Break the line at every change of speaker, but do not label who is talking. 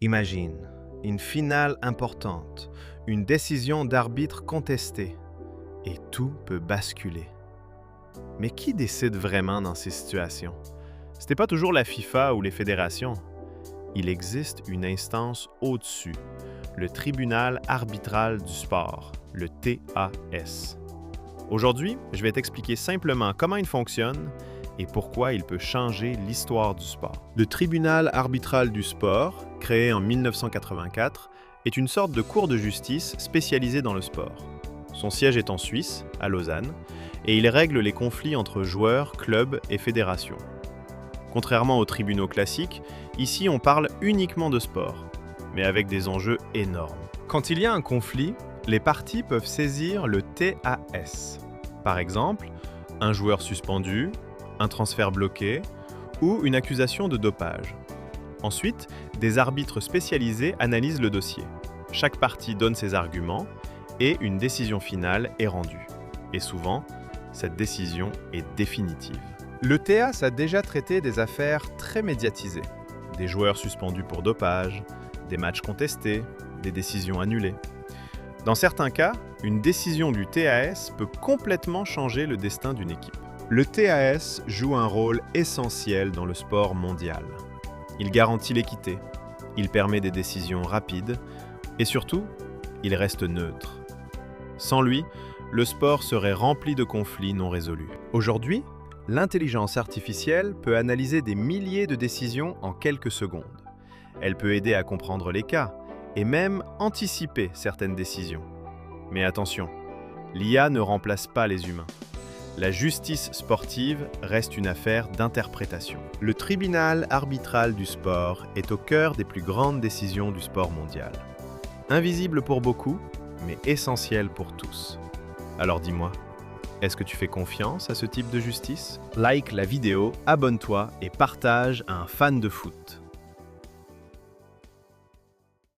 Imagine, une finale importante, une décision d'arbitre contestée, et tout peut basculer. Mais qui décide vraiment dans ces situations? Ce n'est pas toujours la FIFA ou les fédérations. Il existe une instance au-dessus, le tribunal arbitral du sport, le TAS. Aujourd'hui, je vais t'expliquer simplement comment il fonctionne et pourquoi il peut changer l'histoire du sport. Le tribunal arbitral du sport, créé en 1984, est une sorte de cour de justice spécialisée dans le sport. Son siège est en Suisse, à Lausanne, et il règle les conflits entre joueurs, clubs et fédérations. Contrairement aux tribunaux classiques, ici on parle uniquement de sport, mais avec des enjeux énormes. Quand il y a un conflit, les parties peuvent saisir le TAS. Par exemple, un joueur suspendu, un transfert bloqué ou une accusation de dopage. Ensuite, des arbitres spécialisés analysent le dossier. Chaque partie donne ses arguments et une décision finale est rendue. Et souvent, cette décision est définitive. Le TAS a déjà traité des affaires très médiatisées. Des joueurs suspendus pour dopage, des matchs contestés, des décisions annulées. Dans certains cas, une décision du TAS peut complètement changer le destin d'une équipe. Le TAS joue un rôle essentiel dans le sport mondial. Il garantit l'équité, il permet des décisions rapides et surtout, il reste neutre. Sans lui, le sport serait rempli de conflits non résolus. Aujourd'hui, l'intelligence artificielle peut analyser des milliers de décisions en quelques secondes. Elle peut aider à comprendre les cas et même anticiper certaines décisions. Mais attention, l'IA ne remplace pas les humains. La justice sportive reste une affaire d'interprétation. Le tribunal arbitral du sport est au cœur des plus grandes décisions du sport mondial. Invisible pour beaucoup, mais essentiel pour tous. Alors dis-moi, est-ce que tu fais confiance à ce type de justice? Like la vidéo, abonne-toi et partage à un fan de foot.